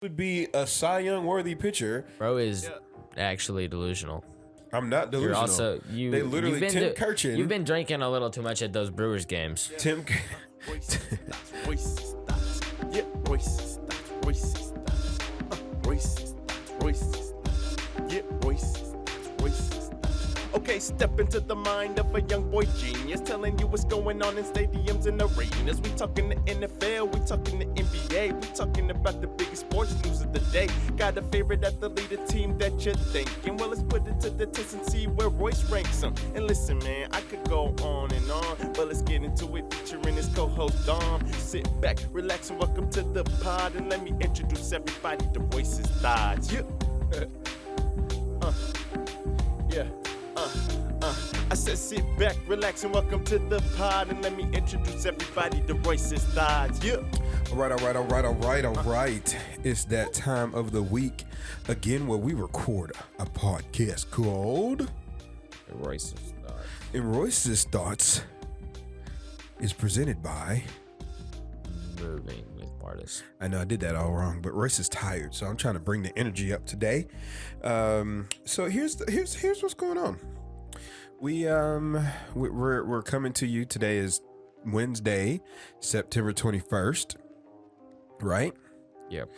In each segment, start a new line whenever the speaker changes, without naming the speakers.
Would be a Cy Young worthy pitcher.
Bro is actually delusional.
I'm not
You're
delusional.
also
They literally Tim Kirchin.
You've been drinking a little too much at those Brewers games.
Tim.
Royce's thoughts. Yeah, Royce's thoughts. Royce's thoughts. Royce's thoughts. Royce's thoughts. Yeah, Royce's thoughts. Royce's thoughts. Okay, step into the mind of a young boy genius, telling you what's going on in stadiums and arenas. We talking the NFL, we talking the NBA, we talking about the biggest sports news of the day. Got a favorite athlete, a team that you're thinking? Well, let's put it to the test and see where Royce ranks them. And listen, man, I could go on and on, but let's get into it, featuring his co-host Dom. Sit back, relax, and welcome to the pod, and let me introduce everybody to Royce's thoughts. Yeah. Yeah. I said sit back, relax, and welcome to the pod, and let me introduce everybody to Royce's thoughts. Yeah.
All right. It's that time of the week again where we record a podcast called
Royce's thoughts.
And Royce's Thoughts is presented by
Moving with Mardis.
I know I did that all wrong, but Royce is tired, so I'm trying to bring the energy up today. So here's what's going on. We're coming to you. Today is Wednesday, September 21st, right?
Yep.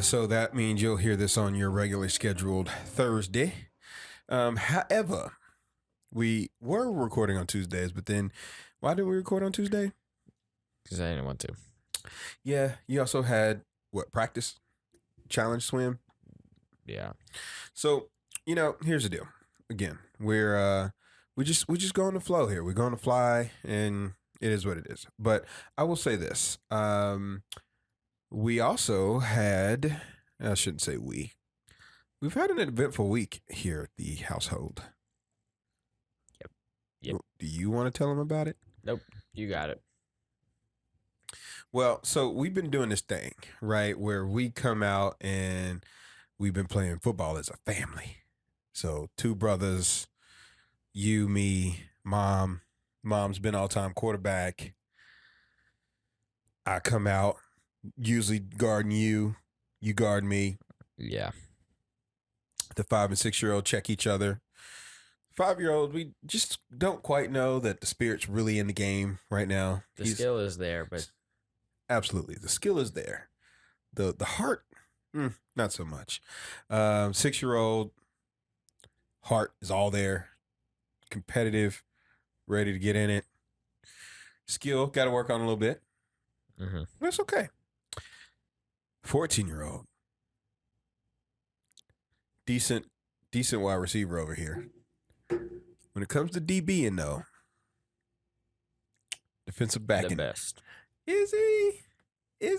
So that means you'll hear this on your regularly scheduled Thursday. However, we were recording on Tuesdays, but then why didn't we record on Tuesday?
Because I didn't want to.
Yeah, you also had practice, challenge swim.
Yeah.
So, here's the deal. Again, we just go on the flow here. We're going to fly, and it is what it is. But I will say this. We also had, I shouldn't say we've had an eventful week here at the household.
Yep.
Do you want to tell them about it?
Nope. You got it.
Well, so we've been doing this thing, right, where we come out and we've been playing football as a family. So 2 brothers, you, me, mom. Mom's been all-time quarterback. I come out, usually guarding you. You guard me.
Yeah.
The 5 and 6-year-old check each other. 5-year-old, we just don't quite know that the spirit's really in the game right now.
The skill is there, but
absolutely, the skill is there. The heart, not so much. 6-year-old heart is all there. Competitive, ready to get in it. Skill, got to work on a little bit.
Mm-hmm.
That's okay. 14-year-old, decent wide receiver over here. When it comes to DBing, though, defensive backing,
the best.
Is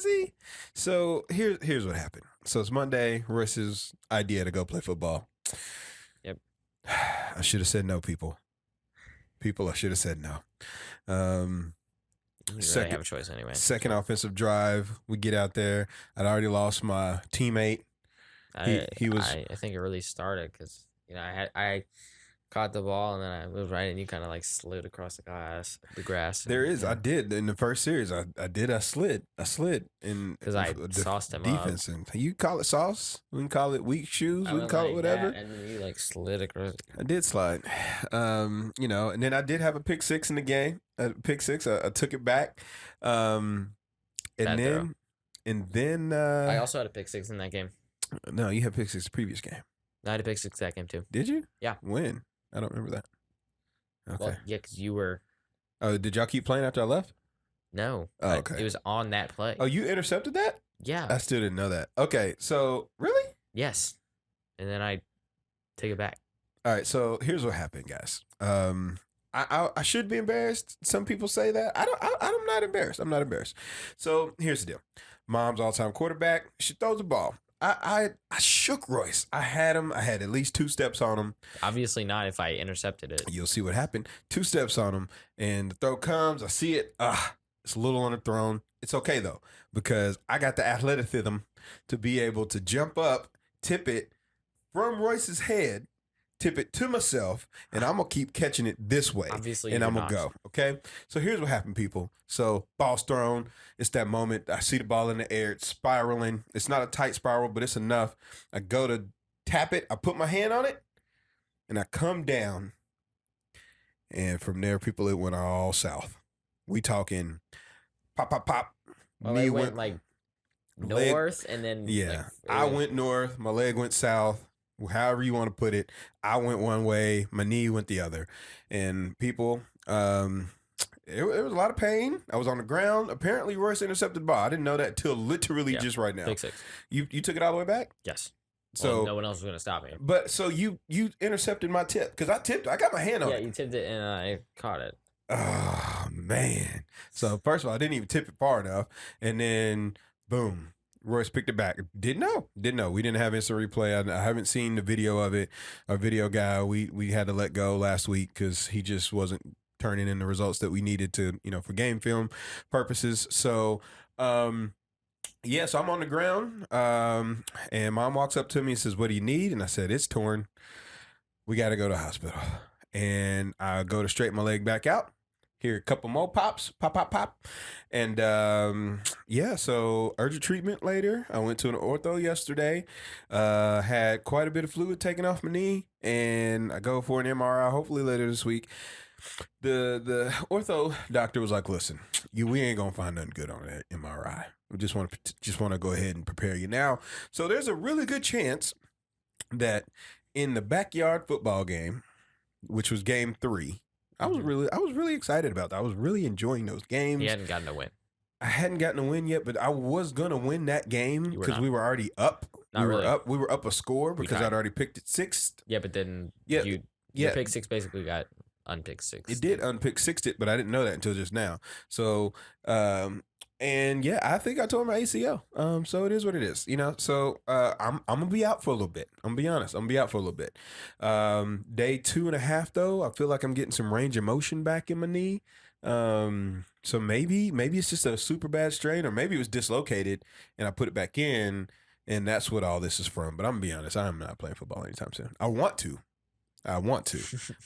he? So here's what happened. So it's Monday. Royce's idea to go play football.
Yep.
I should have said no, people. I should have said no.
You really have a choice anyway.
Second offensive drive, we get out there. I'd already lost my teammate. He was.
I think it really started because I caught the ball and then I moved right and you kind of like slid across the grass.
I did in the first series. I slid in
because I sauced him
defense.
up.
And you call it sauce. We can call it weak shoes. We can call it whatever.
And then you like slid across.
I did slide. And then I did have a pick 6 in the game. I took it back. And then
I also had a pick 6 in that game.
No, you had pick 6 the previous game.
I had a pick 6 that game too.
Did you?
Yeah.
When? I don't remember that. Okay.
Well, yeah, because you were.
Oh, did y'all keep playing after I left?
No.
Oh, okay.
It was on that play.
Oh, you intercepted that?
Yeah.
I still didn't know that. Okay, so really?
Yes. And then I take it back.
All right, so here's what happened, guys. I should be embarrassed. Some people say that. I'm not embarrassed. I'm not embarrassed. So here's the deal. Mom's all-time quarterback. She throws the ball. I shook Royce. I had him. I had at least 2 steps on him.
Obviously not if I intercepted it.
You'll see what happened. 2 steps on him, and the throw comes. I see it. It's a little underthrown. It's okay, though, because I got the athleticism to be able to jump up, tip it from Royce's head, tip it to myself, and I'm gonna keep catching it this way.
Obviously,
and
you're
I'm gonna
not.
go. Okay. So here's what happened, people. So ball's thrown. It's that moment. I see the ball in the air. It's spiraling. It's not a tight spiral, but it's enough. I go to tap it. I put my hand on it, and I come down. And from there, people, it went all south. We talking pop, pop, pop.
Well,
Knee
it went like
leg-
north and then
Yeah,
like,
I went north. My leg went south. However you want to put it. I went one way. My knee went the other. And people, it was a lot of pain. I was on the ground. Apparently, Royce intercepted the ball. I didn't know that till literally just right now.
pick 6.
You took it all the way back.
Yes.
So
Well, no one else was gonna stop me.
But so you intercepted my tip because I tipped. I got my hand on
Yeah,
it.
you tipped it and I caught it.
Oh man! So first of all, I didn't even tip it far enough, and then boom, Royce picked it back. Didn't know. We didn't have instant replay. I haven't seen the video of it. Our video guy, we had to let go last week because he just wasn't turning in the results that we needed to, for game film purposes. So, yeah, so I'm on the ground, and Mom walks up to me and says, "What do you need?" And I said, "It's torn. We got to go to the hospital." And I go to straighten my leg back out. Hear a couple more pops, pop, pop, pop. And yeah, so urgent treatment later. I went to an ortho yesterday. Had quite a bit of fluid taken off my knee, and I go for an MRI hopefully later this week. The ortho doctor was like, "Listen, we ain't gonna find nothing good on that MRI. We just want to go ahead and prepare you now." So there's a really good chance that in the backyard football game, which was game 3, I was really excited about that. I was really enjoying those games.
He hadn't gotten a win.
I hadn't gotten a win yet, but I was gonna win that game because we were already up.
Not really.
We were up a score because
tried.
I'd already picked it 6th.
Yeah, but then
Yeah,
your pick 6 basically got unpicked 6.
It did unpick 6 it, but I didn't know that until just now. So, and yeah, I think I tore my ACL. So it is what it is, So, I'm gonna be out for a little bit. I'm gonna be honest. I'm gonna be out for a little bit. Day 2.5 though, I feel like I'm getting some range of motion back in my knee. So maybe it's just a super bad strain, or maybe it was dislocated and I put it back in, and that's what all this is from. But I'm gonna be honest, I'm not playing football anytime soon. I want to,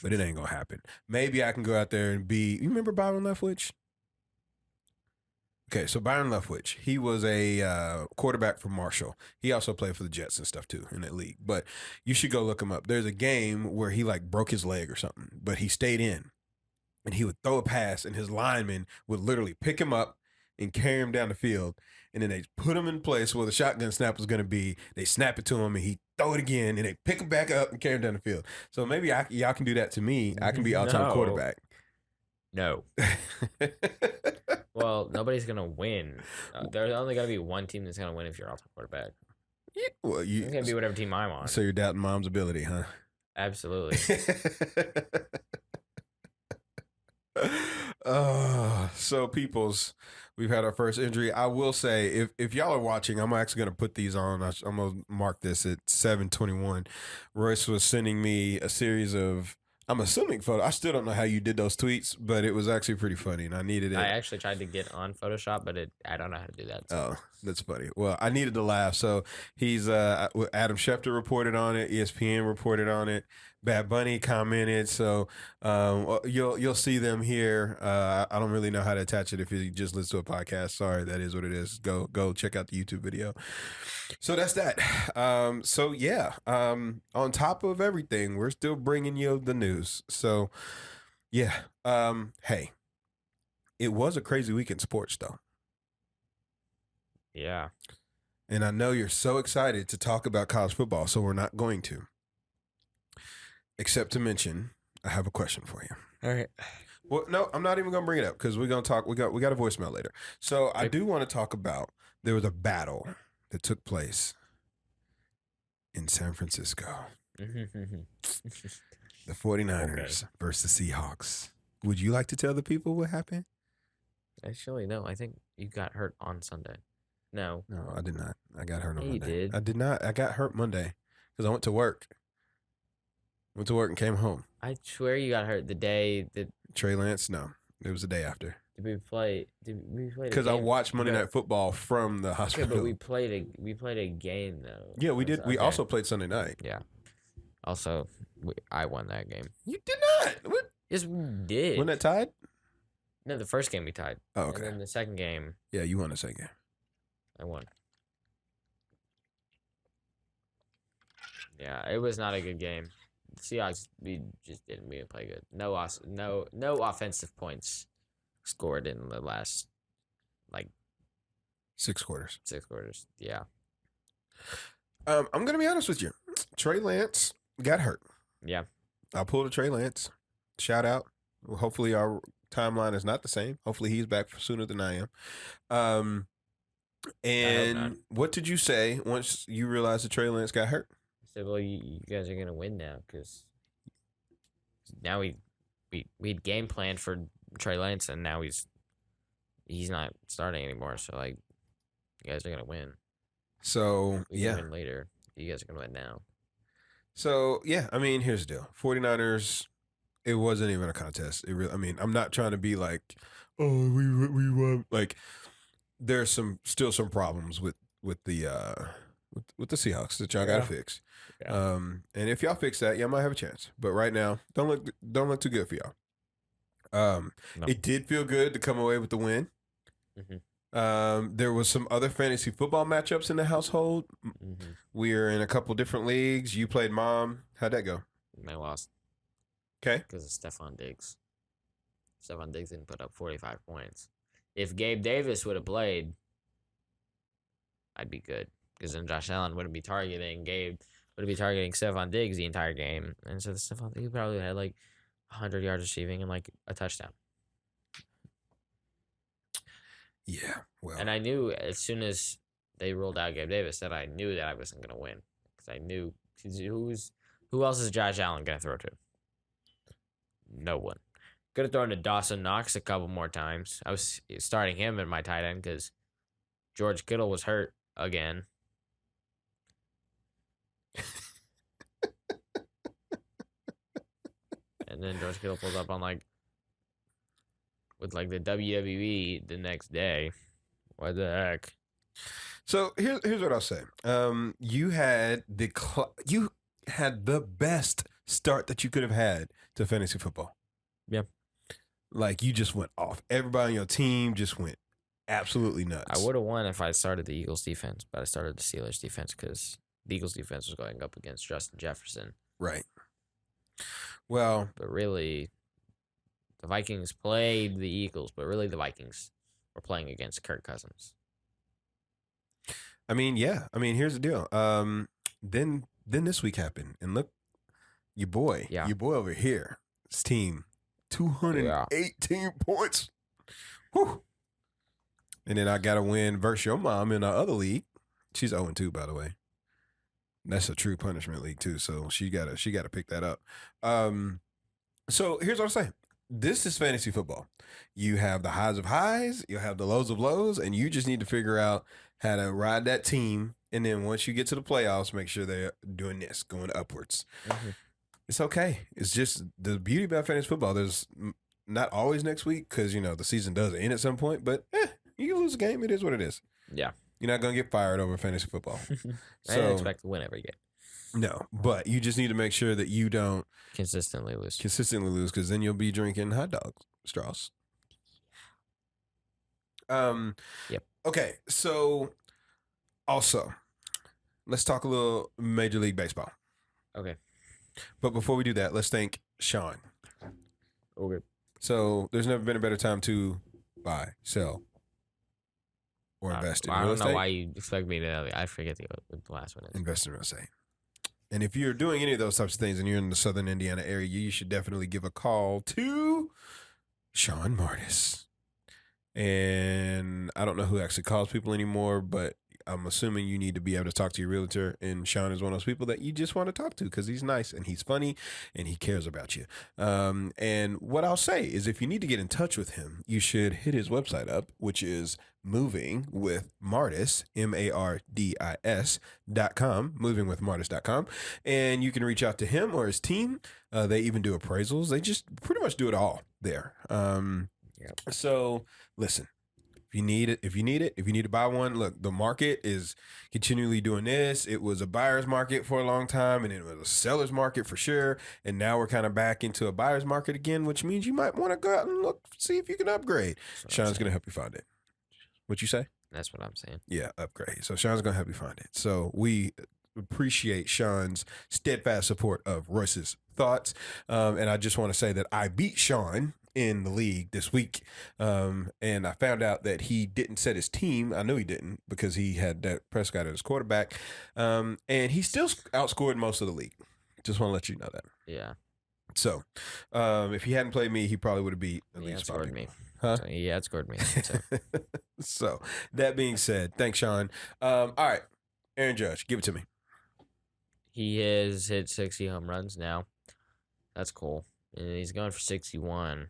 but it ain't gonna happen. Maybe I can go out there and be. You remember Byron Leftwich? Okay, so Byron Leftwich, he was a quarterback for Marshall. He also played for the Jets and stuff too in that league. But you should go look him up. There's a game where he broke his leg or something, but he stayed in, and he would throw a pass, and his lineman would literally pick him up and carry him down the field, and then they put him in place where the shotgun snap was going to be. They snap it to him, and he throw it again, and they pick him back up and carry him down the field. So maybe y'all can do that to me. I can be all-time quarterback.
No. Well, nobody's going to win. There's only going to be one team that's going to win if you're all-time quarterback.
Yeah, well,
It's going to be whatever team I'm on.
So you're doubting Mom's ability, huh?
Absolutely.
So peoples, we've had our first injury. I will say, if y'all are watching, I'm actually going to put these on. I'm going to mark this at 7:21. Royce was sending me a series of, I'm assuming, photo. I still don't know how you did those tweets, but it was actually pretty funny, and I needed it.
I actually tried to get on Photoshop, but I don't know how to do that. So.
Oh, that's funny. Well, I needed to laugh. So he's Adam Schefter reported on it. ESPN reported on it. Bad Bunny commented. So you'll see them here. I don't really know how to attach it if you just listen to a podcast. Sorry, that is what it is. Go check out the YouTube video. So that's that. So yeah. On top of everything, we're still bringing you the news. So yeah. Hey, it was a crazy week in sports though.
Yeah.
And I know you're so excited to talk about college football, so we're not going to. Except to mention, I have a question for you.
All right.
Well, no, I'm not even going to bring it up because we're going to talk. We got a voicemail later. So I do want to talk about, there was a battle that took place in San Francisco. The 49ers versus the Seahawks. Would you like to tell the people what happened?
Actually, no. I think you got hurt on Sunday. No.
No, I did not. I got hurt on
Yeah, you
Monday.
did.
I did not. I got hurt Monday because I went to work. Went to work and came home.
I swear you got hurt the day that.
Trey Lance? No. It was the day after.
Did we play?
Because I watched Monday Night Football from the hospital.
Okay, but we played a game though.
Yeah, we did. We
Okay.
also played Sunday night.
Yeah. Also, I won that game.
You did not. What?
Yes, we did.
Wasn't that tied?
No, the first game we tied.
Oh, okay.
And then the second game,
Yeah, you won the second game.
I won. Yeah, it was not a good game. The Seahawks, we just didn't even play good. No offensive points scored in the last, like,
6 quarters.
6 quarters. Yeah.
I'm going to be honest with you. Trey Lance got hurt.
Yeah.
I pulled a Trey Lance. Shout out. Well, hopefully our timeline is not the same. Hopefully he's back sooner than I am. And what did you say once you realized that Trey Lance got hurt?
I said, well, you guys are going to win now because now we'd game planned for Trey Lance, and now he's not starting anymore. So, like, you guys are going to win.
So,
We
yeah.
can win later. You guys are going to win now.
So, yeah, I mean, here's the deal. 49ers, it wasn't even a contest. I'm not trying to be like, oh, we won. Like, there's still some problems with the Seahawks that y'all got to fix.
Yeah.
And if y'all fix that, y'all might have a chance. But right now, don't look too good for y'all.
No.
It did feel good to come away with the win.
Mm-hmm.
There was some other fantasy football matchups in the household.
Mm-hmm.
We are in a couple different leagues. You played mom. How'd that go?
I lost.
Okay.
Because of Stephon Diggs. Stephon Diggs didn't put up 45 points. If Gabe Davis would have played, I'd be good. Because then Josh Allen wouldn't be targeting Gabe. Would be targeting Stephon Diggs the entire game. And so Stephon Diggs probably had like 100 yards receiving and like a touchdown.
Yeah. Well.
And I knew as soon as they rolled out Gabe Davis that I knew that I wasn't going to win. Because I knew. Who else is Josh Allen going to throw to? No one. Could have thrown to Dawson Knox a couple more times. I was starting him in my tight end because George Kittle was hurt again. And then George Kittle pulls up on with the WWE the next day. What the heck?
So here's what I'll say. You had the best start that you could have had to fantasy football.
Yeah.
Like, you just went off. Everybody on your team just went absolutely nuts.
I would have won if I started the Eagles defense, but I started the Steelers defense because the Eagles defense was going up against Justin Jefferson.
Right. Well,
but really, the Vikings played the Eagles, but really the Vikings were playing against Kirk Cousins.
I mean, yeah. I mean, here's the deal. Then this week happened, and look, your boy over here, his team, 218 points. Whew. And then I got to win versus your mom in our other league. She's 0-2, by the way. That's a true punishment league too, so she gotta pick that up. So here's what I'm saying. This is fantasy football. You have the highs of highs, you have the lows of lows, and you just need to figure out how to ride that team. And then once you get to the playoffs, make sure they're doing this, going upwards. Mm-hmm. It's okay. It's just the beauty about fantasy football. There's not always next week because, the season does end at some point, but you can lose a game. It is what it is.
Yeah.
You're not going to get fired over fantasy football.
I didn't expect to win every game.
No, but you just need to make sure that you don't
consistently lose
because then you'll be drinking hot dog straws.
Yep.
Okay, so also, let's talk a little Major League Baseball.
Okay.
But before we do that, let's thank Sean.
Okay.
So there's never been a better time to buy, sell, or invest in real estate.
I don't know why you expect me to. I forget the last one.
Invest in real estate. And if you're doing any of those types of things and you're in the southern Indiana area, you should definitely give a call to Sean Mardis. And I don't know who actually calls people anymore, but I'm assuming you need to be able to talk to your realtor. And Sean is one of those people that you just want to talk to because he's nice and he's funny and he cares about you. And what I'll say is if you need to get in touch with him, you should hit his website up, which is Moving with Mardis, MARDIS.com, movingwithmardis.com. And you can reach out to him or his team. They even do appraisals. They just pretty much do it all there. So listen, if you need it, if you need to buy one, look, the market is continually doing this. It was a buyer's market for a long time, and it was a seller's market for sure. And now we're kind of back into a buyer's market again, which means you might want to go out and look, see if you can upgrade. Sean's going to help you find it. What you say?
That's what I'm saying.
Yeah, upgrade. So Sean's going to help you find it. So we appreciate Sean's steadfast support of Royce's thoughts. And I just want to say that I beat Sean in the league this week. And I found out that he didn't set his team. I knew he didn't because he had Dak Prescott as quarterback. And he still outscored most of the league. Just want to let you know that.
Yeah.
So if he hadn't played me, he probably would have beat at
He
least
outscored me.
Huh?
So he outscored me. So.
So that being said, thanks, Sean. All right, Aaron Judge, give it to me.
He has hit 60 home runs now. That's cool. And he's going for 61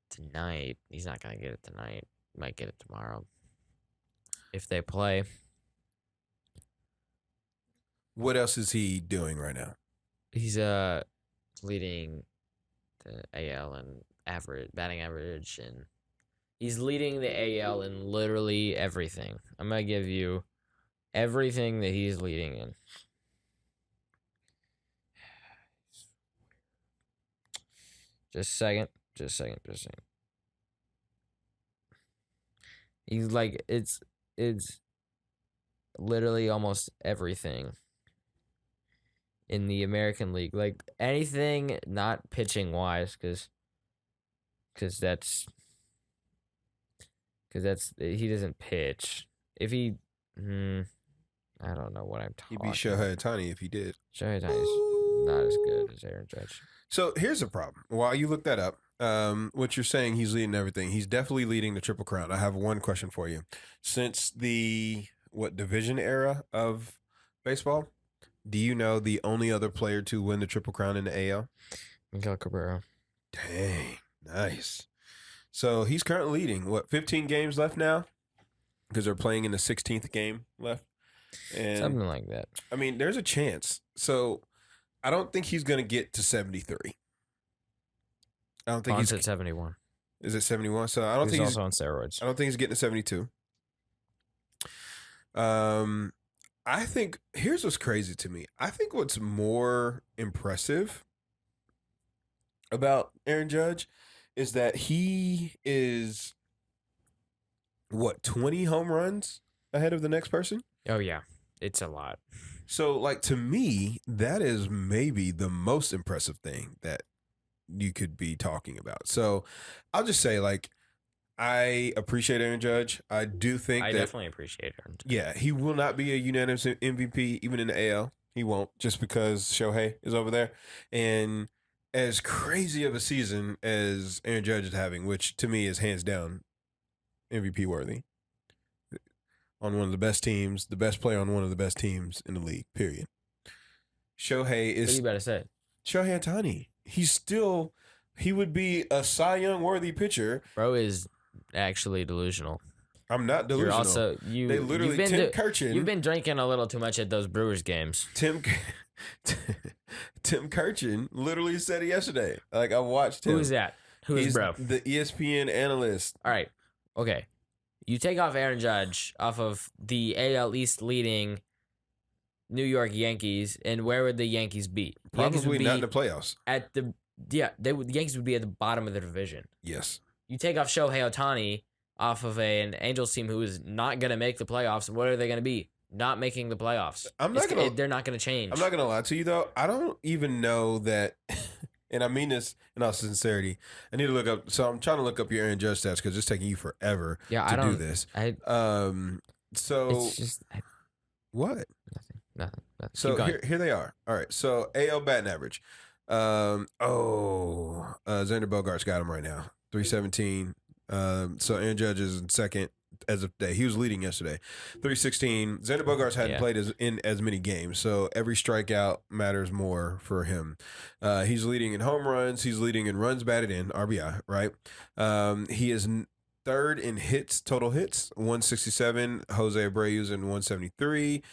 tonight. He's not going to get it tonight. Might get it tomorrow. If they play.
What else is he doing right now?
He's leading the AL in batting average, and he's leading the AL in literally everything. I'm going to give you everything that he's leading in. Just a second. He's like, it's literally almost everything in the American League. Like, anything not pitching wise, because he doesn't pitch. If he, I don't know what I'm talking
He'd be Shohei Ohtani if he did.
Shohei Ohtani's not as good as Aaron Judge.
So here's the problem. While you look that up, what you're saying, he's leading everything. He's definitely leading the Triple Crown. I have one question for you. Since the division era of baseball, do you know the only other player to win the Triple Crown in the AL?
Miguel Cabrera.
Dang, nice. So he's currently leading. 15 games left now? Because they're playing in the 16th game left. And
Something like that.
I mean, there's a chance. So I don't think he's going to get to 73. I don't think
he's at 71.
Is it 71? So I don't think
he's also on steroids.
I don't think he's getting to 72. I think here's what's crazy to me. I think what's more impressive about Aaron Judge is that he is 20 home runs ahead of the next person?
Oh yeah. It's a lot.
So like to me, that is maybe the most impressive thing that you could be talking about. So I'll just say, like, I appreciate Aaron Judge. I do think
I definitely appreciate Aaron Judge.
Yeah, he will not be a unanimous MVP even in the AL. He won't, just because Shohei is over there. And as crazy of a season as Aaron Judge is having, which to me is hands down MVP worthy, on one of the best teams, the best player on one of the best teams in the league, period. Shohei is...
What you better say?
Shohei Ohtani. He would be a Cy Young worthy pitcher.
Bro is actually delusional.
I'm not delusional.
You're also,
they literally, Tim Kurchin.
You've been drinking a little too much at those Brewers games.
Tim Kurchin literally said it yesterday. Like, I watched him.
Who is that? He's bro?
The ESPN analyst.
All right. Okay. You take off Aaron Judge off of the AL East leading New York Yankees, and where would the Yankees be? The
Probably not in the playoffs.
The Yankees would be at the bottom of the division.
Yes.
You take off Shohei Ohtani off of an Angels team who is not going to make the playoffs. What are they going to be? Not making the playoffs. They're not going to change.
I'm not going to lie to you, though. I don't even know that, and I mean this in all sincerity. I need to look up. So I'm trying to look up your Aaron Judge stats because it's taking you forever to do this. So
it's just
what?
Nothing.
So here they are. All right. So AL batting average. Xander Bogaerts got him right now. 317. So Aaron Judge is in second as of today. He was leading yesterday. 316. Xander Bogaerts hadn't played in as many games, so every strikeout matters more for him. He's leading in home runs. He's leading in runs batted in, RBI, right? He is third in hits, total hits, 167. Jose Abreu's in 173.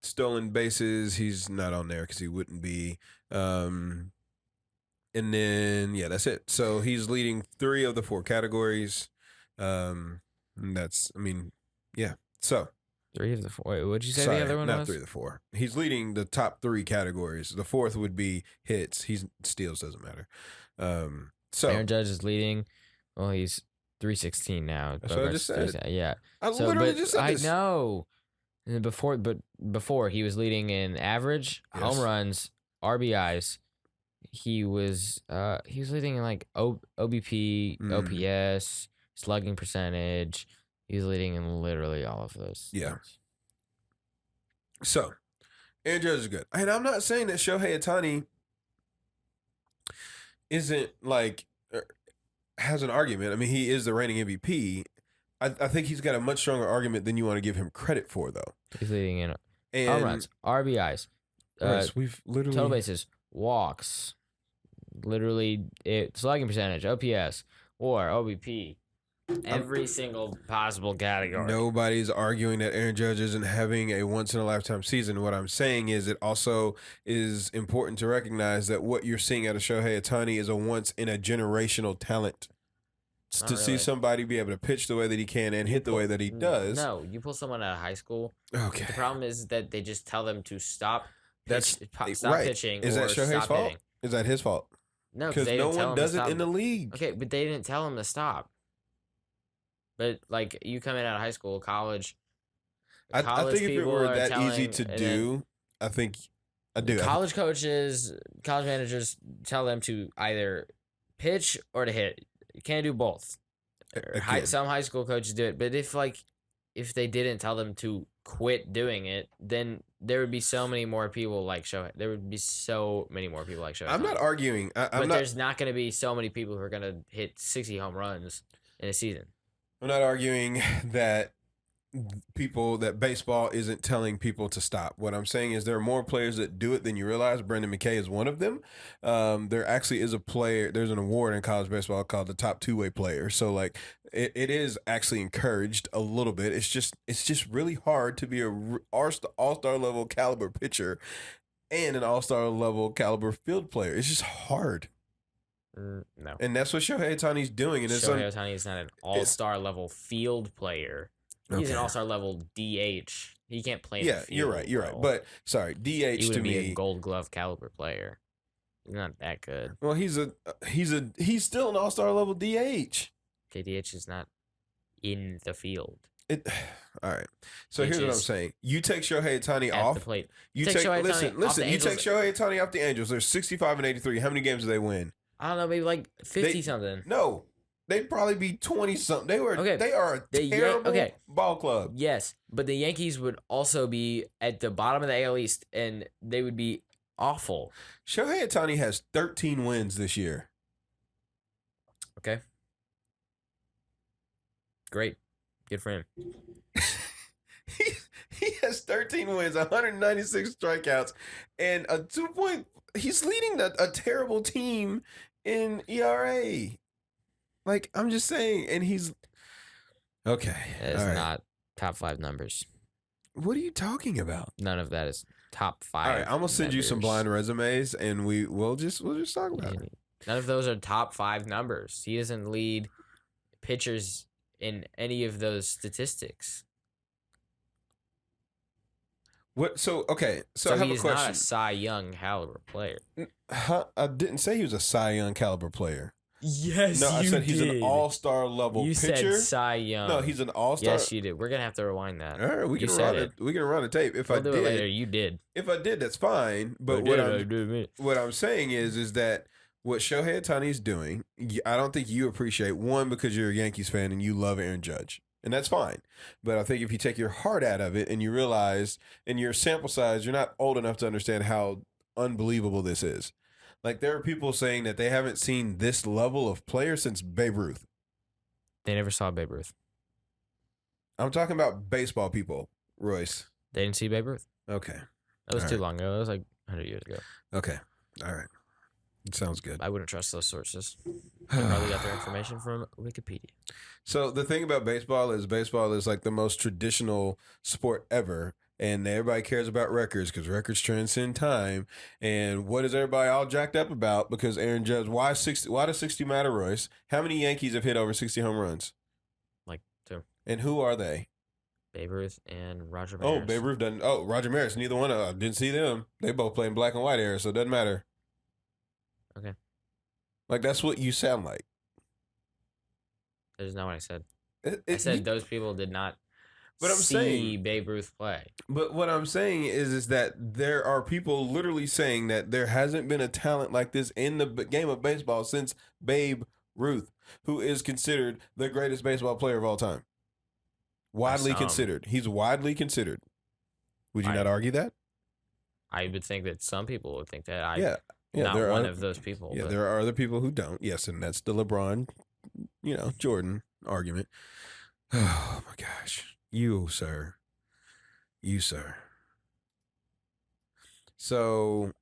Stolen bases, he's not on there because he wouldn't be. And then, that's it. So he's leading 3 of the 4 categories. And that's, I mean, yeah. So
3 of the 4. Wait, what'd you say
sorry,
the other one
not
was?
3 of the 4. He's leading the top 3 categories. The 4th would be hits. He's steals doesn't matter. So
Aaron Judge is leading. Well, he's 316 now.
That's what I just said.
Yeah.
I literally just said this.
I know. And before he was leading in average,
Yes.
home runs, RBIs. He was leading in like OBP, OPS, slugging percentage. He's leading in literally all of those.
Yeah.
things.
So Aaron Judge is good. And I'm not saying that Shohei Ohtani isn't like has an argument. I mean, he is the reigning MVP. I think he's got a much stronger argument than you want to give him credit for, though.
He's leading in
And
home runs, RBIs,
Royce, we've literally
total bases, walks, literally slugging percentage, OPS, WAR, OBP, every single possible category.
Nobody's arguing that Aaron Judge isn't having a once-in-a-lifetime season. What I'm saying is it also is important to recognize that what you're seeing out of Shohei Ohtani is a once-in-a-generational talent.
Not
To see
really.
somebody be able to pitch the way that he can and hit the way that he does.
No, you pull someone out of high school.
Okay.
The problem is that they just tell them to stop.
That's
stop
right.
pitching.
Is
or
that Shohei's
stop
fault?
hitting.
Is that his fault?
No,
Because
they
no
didn't tell
one
him to
does it
stop.
in the league.
Okay, but they didn't tell him to stop. But like you coming out of high school, college.
I
college
think if it
people
were
are
that
telling-
easy to
and then
do, I think I do.
College coaches, college managers tell them to either pitch or to hit. You can't do both. Or
Again.
some high school coaches do it, but if they didn't tell them to quit doing it, then there would be so many more people like Shohei. There would be so many more people like Shohei.
I'm not arguing.
but
I'm not.
there's not going to be so many people who are going to hit 60 home runs in a season.
I'm not arguing that baseball isn't telling people to stop. What I'm saying is there are more players that do it than you realize. Brendan McKay is one of them. There actually is a player. There's an award in college baseball called the top two-way player. So like it is actually encouraged a little bit. It's just really hard to be a all-star level caliber pitcher and an all-star level caliber field player. It's just hard.
No.
And that's what Shohei Ohtani's doing. And
Shohei Ohtani is not an all-star level field player. He's an
Okay.
all-star level DH. He can't play in
Yeah,
the field.
you're right. You're right. But sorry,
he
DH to
would be
me.
a Gold Glove caliber player. He's not that good.
Well, he's still an all-star level DH.
KDH is not in the field
All right. So here's what I'm
DH is
saying. You take Shohei Ohtani
at
off.
the plate.
You
Take
take
Shohei Ohtani off
listen.
the
You take
Angels.
Shohei Ohtani off the Angels. They're 65 and 83. How many games do they win?
I don't know, maybe like 50 something.
No, they'd probably be 20 something. They were.
Okay.
They are a
The
terrible ball club.
Yes, but the Yankees would also be at the bottom of the AL East, and they would be awful.
Shohei Ohtani has 13 wins this year.
Okay. Great. Good for him.
He has 13 wins, 196 strikeouts, and a 2 He's leading a terrible team in ERA. Like, I'm just saying, and he's okay.
That is
all right.
not top 5 numbers.
What are you talking about?
None of that is top 5.
All right, I'm gonna send you some
numbers.
blind resumes, and we'll just talk about it.
None of those are top 5 numbers. He doesn't lead pitchers in any of those statistics.
What? So okay. So I have a
he's not
question.
a Cy Young caliber player.
Huh? I didn't say he was a Cy Young caliber player.
Yes,
No, I said he's an all-star level
You
pitcher.
said Cy Young.
No, he's an all-star.
Yes, you did. We're gonna have to rewind that.
All right, we
You
can
said
run
it.
it. We can run a tape. If
We'll
I
do it later.
did,
You did.
if I did, that's fine. But what I'm saying is that what Shohei Ohtani is doing, I don't think you appreciate, one, because you're a Yankees fan and you love Aaron Judge. And that's fine. But I think if you take your heart out of it and you realize in your sample size, you're not old enough to understand how unbelievable this is. Like, there are people saying that they haven't seen this level of player since Babe Ruth.
They never saw Babe Ruth.
I'm talking about baseball people, Royce.
They didn't see Babe Ruth.
Okay.
That was
All
too
right.
long ago. That was like 100 years ago.
Okay. All right. Sounds good.
I wouldn't trust those sources. They probably got their information from Wikipedia.
So the thing about baseball is like the most traditional sport ever. And everybody cares about records because records transcend time. And what is everybody all jacked up about? Because Aaron Judge, why does 60 matter, Royce? How many Yankees have hit over 60 home runs?
Like 2.
And who are they?
Babe Ruth and Roger
Oh,
Maris.
Babe Ruth doesn't. Oh, Roger Maris. Neither one of them. I didn't see them. They both play in black and white era, so it doesn't matter.
Okay.
Like, that's what you sound like.
That is not what I said. I said those people did not
But I'm
see
saying-
Babe Ruth play.
But what I'm saying is that there are people literally saying that there hasn't been a talent like this in the game of baseball since Babe Ruth, who is considered the greatest baseball player of all time. Widely
some.
considered. He's widely considered. Would you not argue that?
I would think that some people would think that.
Yeah.
Not
there
one
are,
of those people.
Yeah,
but
there are other people who don't. Yes, and that's the LeBron, Jordan argument. Oh my gosh. You, sir. So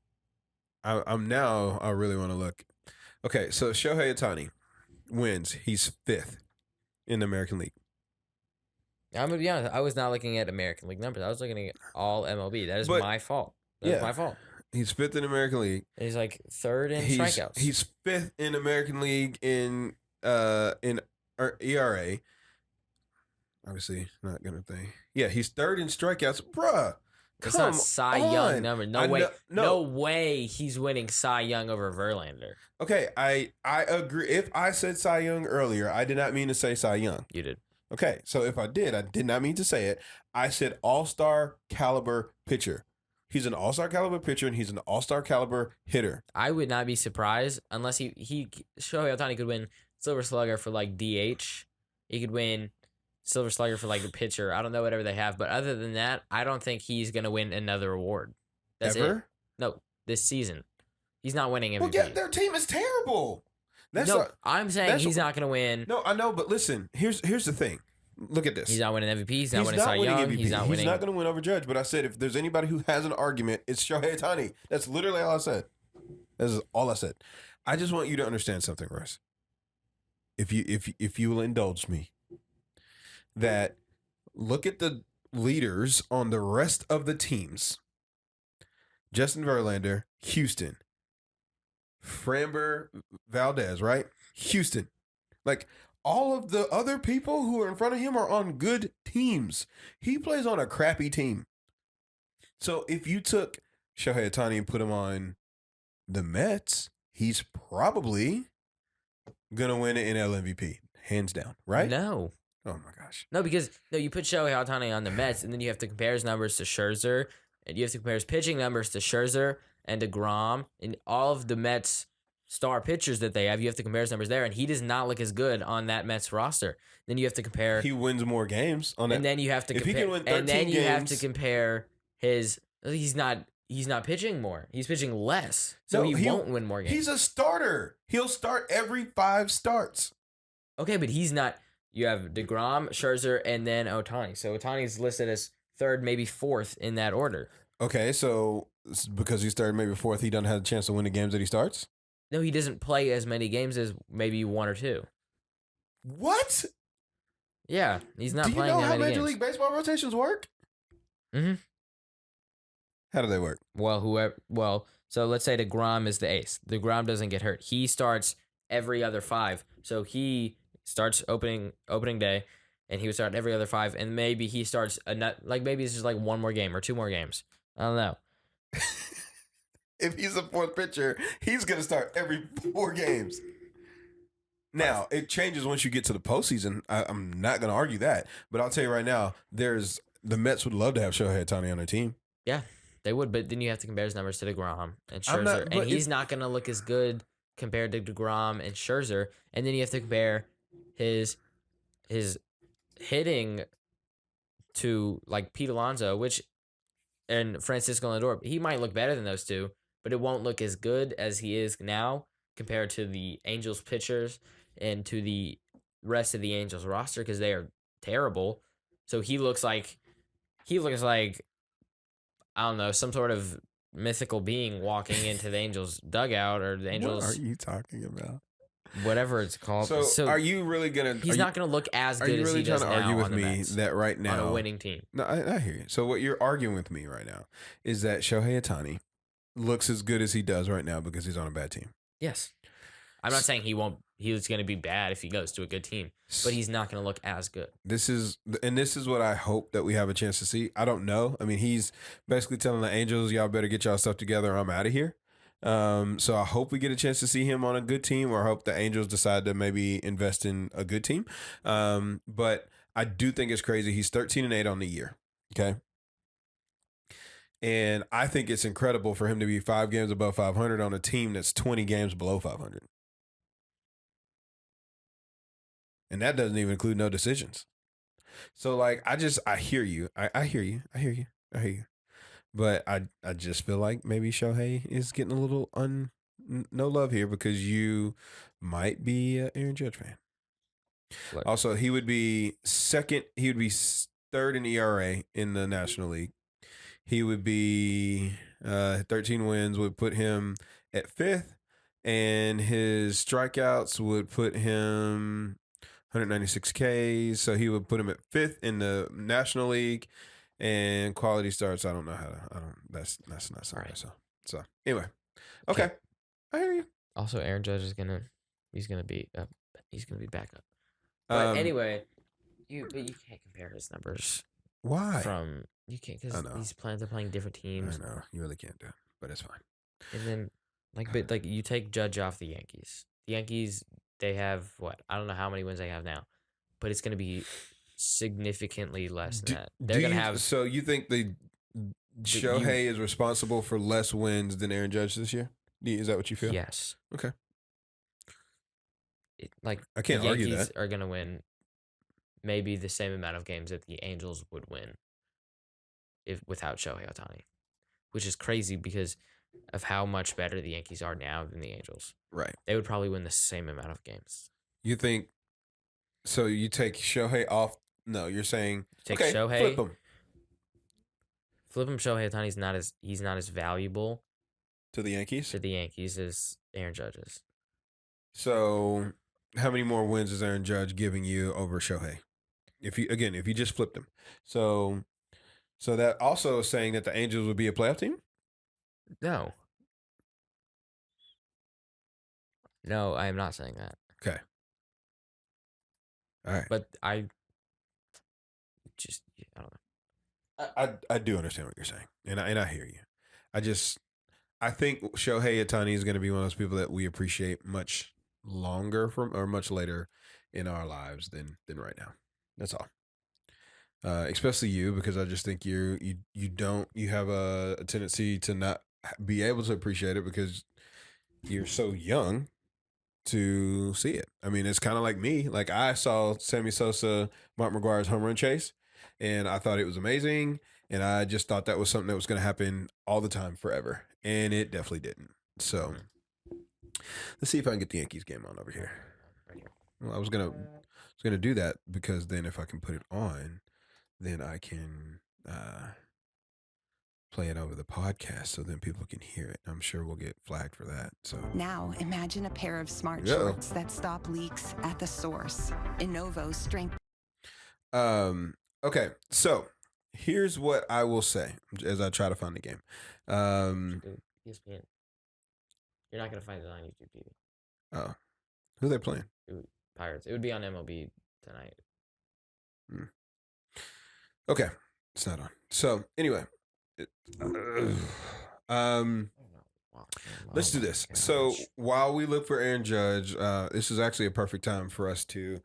I really want to look. Okay, so Shohei Ohtani wins. He's 5th in the American League.
I'm gonna be honest. I was not looking at American League numbers. I was looking at all MLB. That is my fault. That's my fault.
He's 5th in American League.
And he's like 3rd in strikeouts.
He's 5th in American League in ERA. Obviously, not gonna think. Yeah, he's 3rd in strikeouts, bruh.
It's not Cy Young number. No way he's winning Cy Young over Verlander.
Okay, I agree. If I said Cy Young earlier, I did not mean to say Cy Young.
You did.
Okay, so if I did not mean to say it. I said all-star caliber pitcher. He's an all-star caliber pitcher, and he's an all-star caliber hitter.
I would not be surprised unless he Shohei Ohtani could win Silver Slugger for like DH. He could win Silver Slugger for like a pitcher. I don't know whatever they have, but other than that, I don't think he's gonna win another award. That's
Ever?
it. No, this season. He's not winning MVP.
Well, yeah, their team is terrible.
I'm saying he's not gonna win.
No, I know, but listen. Here's the thing. Look at this.
He's not winning MVP. He's not winning Cy Young.
MVP.
He's not winning.
He's not going to win over Judge. But I said if there's anybody who has an argument, it's Shohei Ohtani. That's literally all I said. That's all I said. I just want you to understand something, Royce. If you will indulge me, that look at the leaders on the rest of the teams. Justin Verlander, Houston. Framber Valdez, right? Houston. Like, all of the other people who are in front of him are on good teams. He plays on a crappy team. So if you took Shohei Ohtani and put him on the Mets, he's probably going to win an NL MVP. Hands down, right?
No.
Oh, my gosh.
No, because you put Shohei Ohtani on the Mets, and then you have to compare his numbers to Scherzer, and you have to compare his pitching numbers to Scherzer and DeGrom, and all of the Mets' star pitchers that they have. You have to compare his numbers there, and he does not look as good on that Mets roster. Then you have to compare.
He wins more games on that.
And then you have to
if
compare.
He can win 13
and then you have to
games,
compare his. He's not pitching more. He's pitching less, so he won't win more games.
He's a starter. He'll start every 5 starts.
Okay, but he's not. You have DeGrom, Scherzer, and then Ohtani. So Ohtani's listed as 3rd, maybe 4th in that order.
Okay, so because he's 3rd, maybe 4th, he doesn't have a chance to win the games that he starts?
No, he doesn't play as many games as maybe 1 or 2.
What?
Yeah, he's not playing that
Do you know how
many
Major
games.
League Baseball rotations work?
Mm-hmm.
How do they work?
Well, so let's say DeGrom is the ace. DeGrom doesn't get hurt. He starts every other 5. So he starts opening day, and he would start every other 5, and maybe he starts maybe it's just like 1 more game or 2 more games. I don't know.
If he's a 4th pitcher, he's going to start every 4 games. Now, it changes once you get to the postseason. I'm not going to argue that. But I'll tell you right now, the Mets would love to have Shohei Ohtani on their team.
Yeah, they would. But then you have to compare his numbers to DeGrom and Scherzer. And he's not going to look as good compared to DeGrom and Scherzer. And then you have to compare his hitting to like Pete Alonso, and Francisco Lindor. He might look better than those two, but it won't look as good as he is now compared to the Angels pitchers and to the rest of the Angels roster because they are terrible. So he looks like I don't know, some sort of mythical being walking into the Angels dugout or the Angels.
What are you talking about?
Whatever it's called.
So are you really gonna?
He's not gonna look as good as he does now. Are you really trying to argue with me
that right now
on a winning team?
No, I hear you. So what you're arguing with me right now is that Shohei Ohtani looks as good as he does right now because he's on a bad team.
Yes. I'm not saying he's going to be bad if he goes to a good team, but he's not going to look as good.
This is what I hope that we have a chance to see. I don't know. I mean, he's basically telling the Angels, y'all better get y'all stuff together. I'm out of here. So I hope we get a chance to see him on a good team, or I hope the Angels decide to maybe invest in a good team. But I do think it's crazy. He's 13-8 on the year. Okay. And I think it's incredible for him to be 5 games above 500 on a team that's 20 games below 500. And that doesn't even include no decisions. So, like, I hear you. I hear you. But I just feel like maybe Shohei is getting a little no love here because you might be an Aaron Judge fan.
Look.
Also, he would be second. He would be third in ERA in the National League. He would be 13 wins would put him at 5th, and his strikeouts would put him 196 Ks. So he would put him at 5th in the National League. And quality starts, I don't know how to. That's not something.
Right.
So anyway, okay, I hear you.
Also, Aaron Judge is he's gonna be back up. But anyway, you can't compare his numbers.
Why?
You can't because they're playing different teams.
I know you really can't do it, but it's fine.
And then you take Judge off the Yankees. The Yankees, they have what? I don't know how many wins they have now, but it's gonna be significantly less than that. They're gonna have.
So you think Shohei is responsible for less wins than Aaron Judge this year? Is that what you feel?
Yes.
Okay.
I
can't argue that.
Yankees are gonna win maybe the same amount of games that the Angels would win without Shohei Ohtani, which is crazy because of how much better the Yankees are now than the Angels.
Right.
They would probably win the same amount of games.
You think? So you take Shohei off? No, you're saying
Shohei.
Flip him.
Shohei Ohtani's he's not as valuable
To the Yankees?
as Aaron Judge is.
So how many more wins is Aaron Judge giving you over Shohei? If you just flipped him. So that also is saying that the Angels would be a playoff team?
No. No, I am not saying that.
Okay. All right.
But I don't know.
I do understand what you're saying, and I hear you. I think Shohei Ohtani is going to be one of those people that we appreciate much longer or much later in our lives than right now. That's all. Especially you, because I just think you have a tendency to not be able to appreciate it because you're so young to see it. I mean, it's kind of like me. Like I saw Sammy Sosa, Mark McGuire's home run chase, and I thought it was amazing. And I just thought that was something that was going to happen all the time forever. And it definitely didn't. So let's see if I can get the Yankees game on over here.
Right here.
Well, I was gonna do that because then if I can put it on, then I can play it over the podcast so then people can hear it. I'm sure we'll get flagged for that. So
now imagine a pair of smart shorts that stop leaks at the source. Innovo strength.
Okay, so here's what I will say as I try to find the game.
ESPN. You're not gonna find it on YouTube TV.
Oh, who are they playing?
Pirates. It would be on MLB tonight.
Okay, it's not on. So anyway, let's do this. So while we look for Aaron Judge, this is actually a perfect time for us to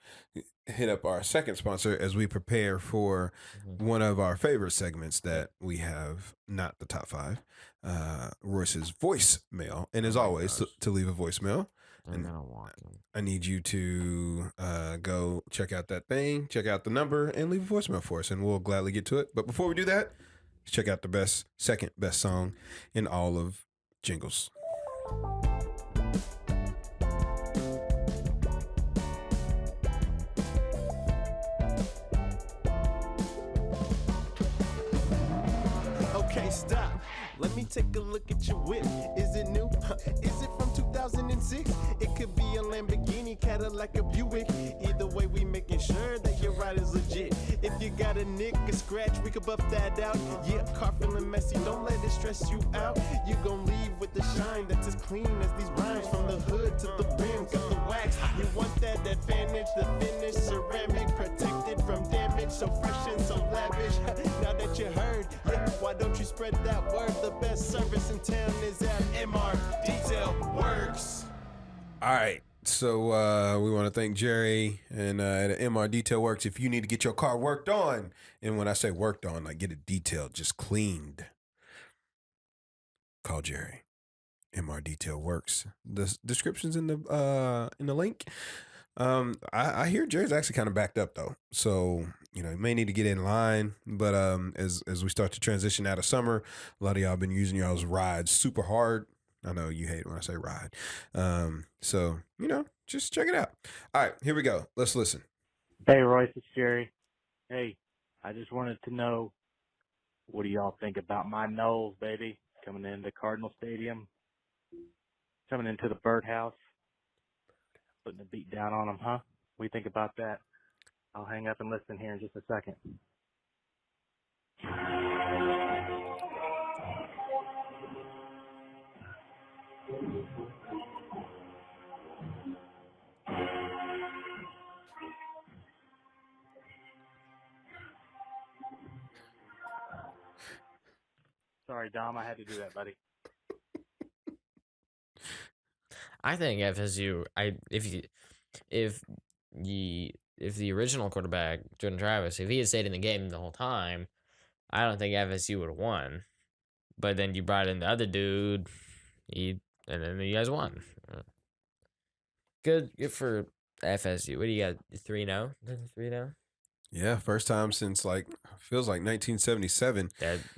hit up our second sponsor as we prepare for one of our favorite segments that we have, not the top 5, Royce's voicemail. And as always, to leave a voicemail. And I need you to go check out that thing, check out the number, and leave a voicemail for us, and we'll gladly get to it. But before we do that, let's check out the second best song in all of Jingles.
Okay, Stop. Let me take a look at your whip. Is it new? Is it from 2006? It could be a Lamborghini, Cadillac, or Buick. Either way, we making sure that your ride is legit. If you got a nick, a scratch, we could buff that out. Yeah, car feeling messy, don't let it stress you out. You gon' leave with the shine that's as clean as these rhymes. From the hood to the rim, got the wax. You want that advantage, the finish, ceramic, protected from damage. So fresh and so lavish. Now that you heard, yeah, why don't you spread that word? The best service in town is at MR DetailWorx.
All right. So we want to thank Jerry and at MR DetailWorx. If you need to get your car worked on, and when I say worked on, like get it detailed, just cleaned, call Jerry. MR DetailWorx. The description's in the link. I hear Jerry's actually kind of backed up though, so you may need to get in line. But as we start to transition out of summer, a lot of y'all been using y'all's rides super hard. I know you hate when I say ride. So just check it out. All right, here we go. Let's listen.
Hey Royce, it's Jerry. Hey, I just wanted to know, what do y'all think about my Knowles, baby, coming into Cardinal Stadium, coming into the Birdhouse, putting the beat down on them, huh? What do you think about that? I'll hang up and listen here in just a second. Sorry, Dom, I had to do that, buddy.
I think FSU. If the original quarterback Jordan Travis, if he had stayed in the game the whole time, I don't think FSU would have won. But then you brought in the other dude, and then you guys won. Good for FSU. What do you got? 3-0? 3-0?
Yeah, first time since feels like 1977.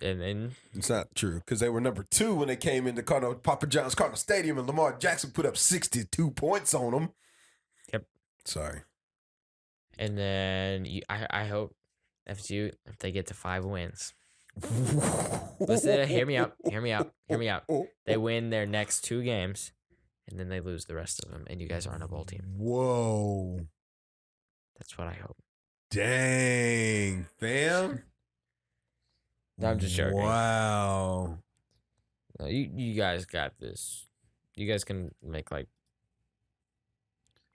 And
It's not true because they were number 2 when they came into Papa John's Cardinal Stadium, and Lamar Jackson put up 62 points on them.
Yep.
Sorry.
And then I hope FSU, if they get to 5 wins. Listen, hear me out. They win their next 2 games, and then they lose the rest of them, and you guys aren't a bowl team.
Whoa.
That's what I hope.
Dang, fam.
I'm just joking.
Wow.
No, you guys got this. You guys can make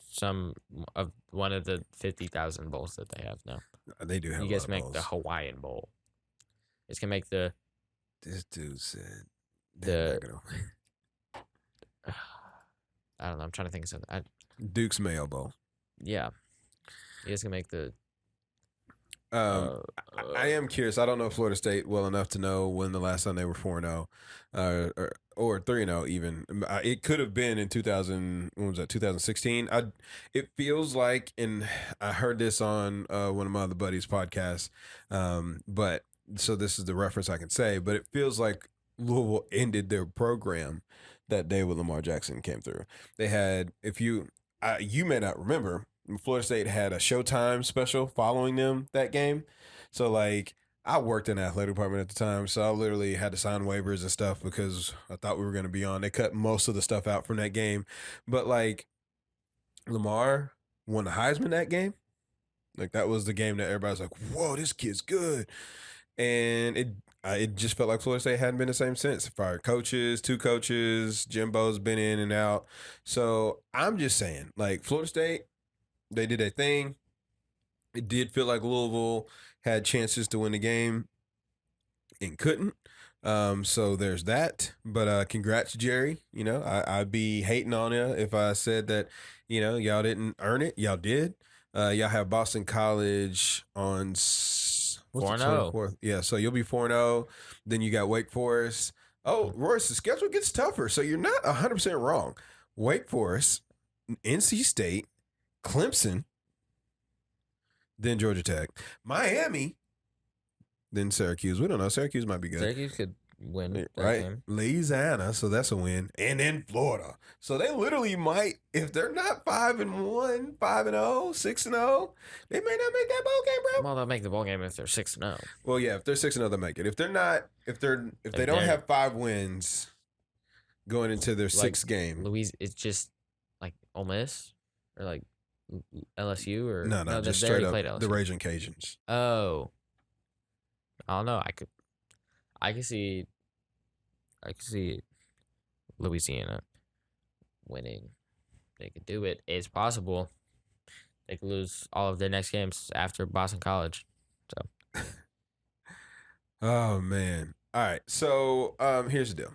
some of one of the 50,000 bowls that they have now.
They do have.
You
a
guys
lot of
make
bowls.
the Hawaiian Bowl. You guys can make the.
This dude said
I don't know. I'm trying to think of something.
Duke's Mayo Bowl.
Yeah. You guys can make the.
I am curious. I don't know Florida State well enough to know when the last time they were 4-0 or 3-0 even. It could have been in 2000. When was that? 2016. It feels like, and I heard this on one of my other buddies' podcasts. But so this is the reference I can say. But it feels like Louisville ended their program that day when Lamar Jackson came through. They had, you may not remember, Florida State had a Showtime special following them that game. So I worked in the athletic department at the time, so I literally had to sign waivers and stuff because I thought we were going to be on. They cut most of the stuff out from that game. But Lamar won the Heisman that game. That was the game that everybody's like, whoa, this kid's good. And it just felt like Florida State hadn't been the same since. Fired coaches, 2 coaches, Jimbo's been in and out. So I'm just saying, Florida State, they did their thing. It did feel like Louisville had chances to win the game and couldn't. So there's that. But congrats, Jerry. I'd be hating on you if I said that, y'all didn't earn it. Y'all did. Y'all have Boston College on
4-0.
Yeah, so you'll be 4-0. Then you got Wake Forest. Oh, Royce, the schedule gets tougher. So you're not 100% wrong. Wake Forest, NC State, Clemson, then Georgia Tech, Miami, then Syracuse. We don't know. Syracuse might be good.
Syracuse could win that
right?
game.
Louisiana, so that's a win. And then Florida. So they literally might, if they're not 5-1, 5-0, 6-0, they may not make that bowl game, bro.
Well, they'll make the bowl game if they're 6-0.
Well, yeah, if they're 6-0, they'll make it. If they're not, if they don't have 5 wins going into their sixth game.
It's just like Ole Miss or like LSU or
No, just
they
straight
already
up
played LSU.
the Raging Cajuns.
Oh, I don't know. I could see Louisiana winning. They could do it. It's possible. They could lose all of their next games after Boston College. So,
Oh man. All right. So here's the deal.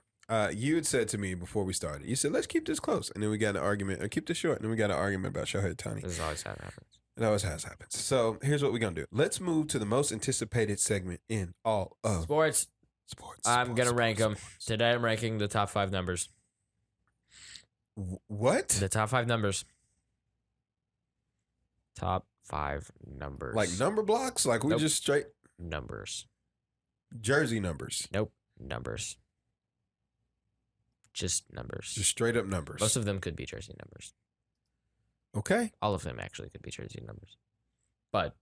You had said to me before we started, you said, let's keep this close. And then we got an argument, or keep this short. And then we got an argument about Shohei Ohtani.
this is always how it happens.
It always has happened. So here's what we're going to do. Let's move to the most anticipated segment in all of
Sports. I'm going to rank them.
sports.
Today I'm ranking the top 5 numbers.
What?
The top 5 numbers. Top 5 numbers.
Like number blocks? Like we
Nope.
just straight
numbers.
jersey numbers.
Nope. Numbers. Just numbers.
Just straight up numbers.
Most of them could be jersey numbers.
Okay.
All of them actually could be jersey numbers. But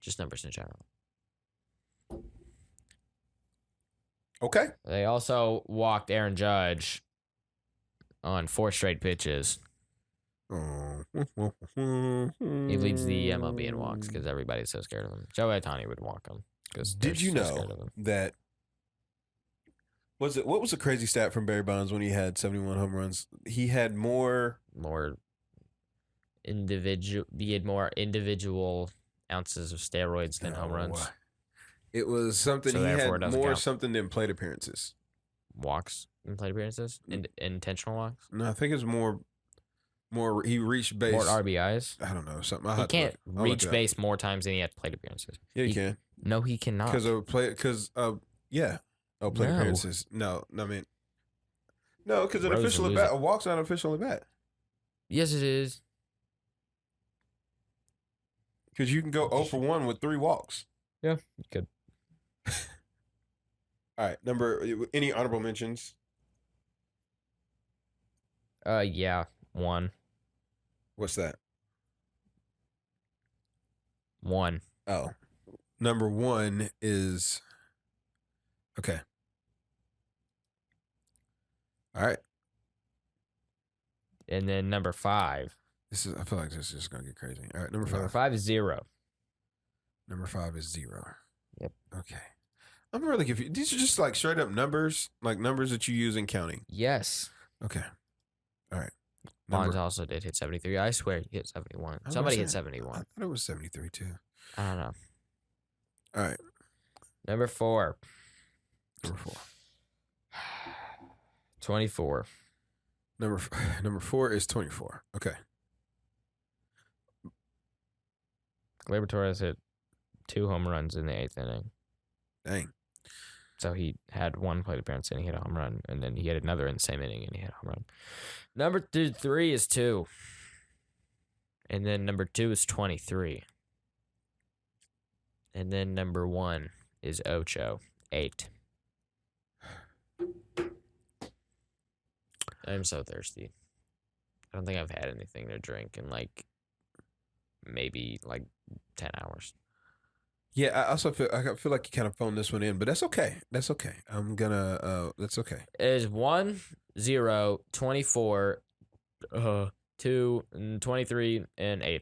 just numbers in general.
Okay.
They also walked Aaron Judge on 4 straight pitches.
Oh.
He leads the MLB in walks because everybody's so scared of him. Shohei Ohtani would walk him.
Did you know that what was the crazy stat from Barry Bonds when he had 71 home runs? He had more
individual ounces of steroids than home runs.
It was something
So
he
therefore it
had
doesn't
more
count.
something than plate appearances.
Walks in plate appearances? Intentional walks?
No, I think it's more he reached base.
More RBIs?
I don't know, something.
He can't reach base more times than he had plate appearances.
Yeah, he can.
No, he cannot.
Because plate
No.
appearances. No, I mean, no, because an
Rose
official
will
at
lose
bat, a walk's not an official at bat.
Yes, it is.
Because you can go 0 for 1 with 3 walks.
Yeah, you could.
All right, any honorable mentions?
Yeah, 1.
What's that?
1.
Oh, number 1 is okay. All right,
And then number 5.
I feel like this is just gonna get crazy. All right, number 5.
Number 5 is 0.
Number 5 is 0.
Yep.
Okay. I'm really confused. These are just like straight up numbers, like numbers that you use in counting.
Yes.
Okay. All right.
Bonds also did hit 73. I swear he hit 71. Somebody hit 71.
I thought it was 73 too.
I don't know.
All right.
Number 4.
Number 4.
24.
Number 4 is 24. Okay.
Gleyber Torres hit 2 home runs in the 8th inning.
Dang.
So he had 1 plate appearance and he hit a home run. And then he had another in the same inning and he hit a home run. Number 3 is 2. And then number 2 is 23. And then number 1 is Ocho, 8. I'm so thirsty. I don't think I've had anything to drink in maybe 10 hours.
Yeah, I also feel like you kind of phoned this one in, but that's okay. That's okay. I'm gonna that's okay.
It is 1, 0, 24, 2, and 23, and 8.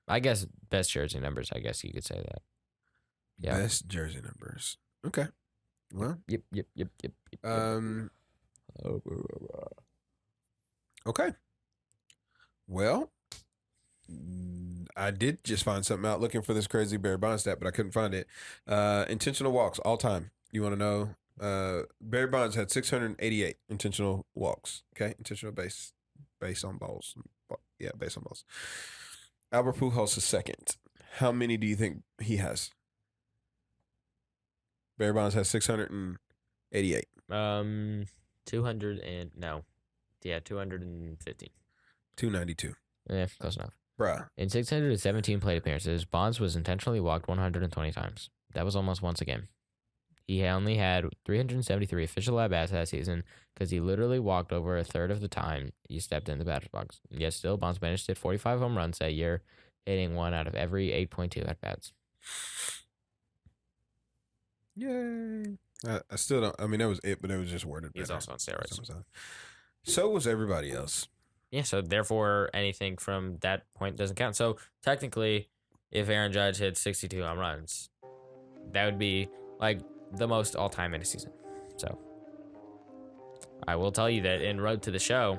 I guess best jersey numbers. I guess you could say that. Yeah.
Best jersey numbers. Okay. Well.
Yep.
Okay. Well, I did just find something out looking for this crazy Barry Bonds stat, but I couldn't find it. Intentional walks all time. You want to know? Barry Bonds had 688 intentional walks. Okay, intentional base on balls. Yeah, base on balls. Albert Pujols is second. How many do you think he has? Barry Bonds has 688.
200 and no. Yeah, 215.
292.
Yeah, close enough.
Bruh.
In 617 plate appearances, Bonds was intentionally walked 120 times. That was almost once a game. He only had 373 official at-bats that season because he literally walked over a third of the time he stepped in the batter's box. Yet still, Bonds managed to hit 45 home runs that year, hitting 1 out of every 8.2 at-bats.
Yay. I still don't. I mean, that was it, but it was just worded better.
He's also on steroids.
So was everybody else.
Yeah, so therefore, anything from that point doesn't count. So technically, if Aaron Judge hit 62 home runs, that would be like the most all-time in a season. So I will tell you that in Road to the Show,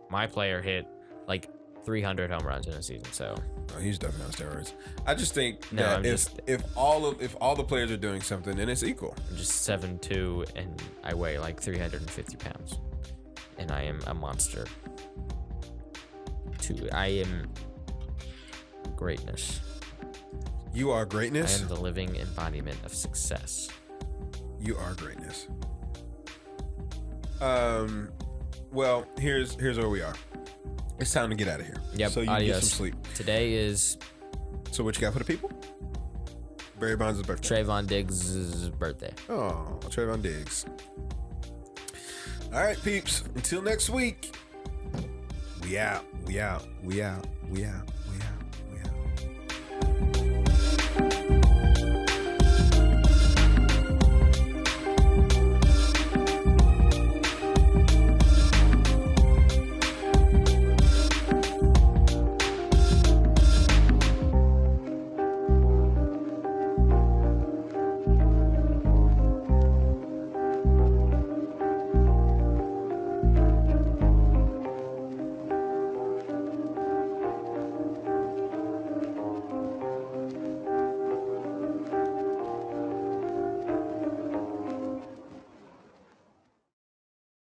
my player hit like 300 home runs in a season. So
he's definitely on steroids. I just think
No,
that
I'm
if all the players are doing something, then it's equal.
I'm just 7'2", and I weigh like 350 pounds, and I am a monster. I am greatness.
You are
I
greatness.
am the living embodiment of success.
You are greatness. Well, here's where we are. It's time to get out of here.
Yep.
So you can get
Adios.
some sleep.
Today is
So what you got for the people? Barry Bonds' birthday.
Trayvon Diggs' birthday.
Oh, Trayvon Diggs. All right, peeps. Until next week. We out. We out. We out. We out.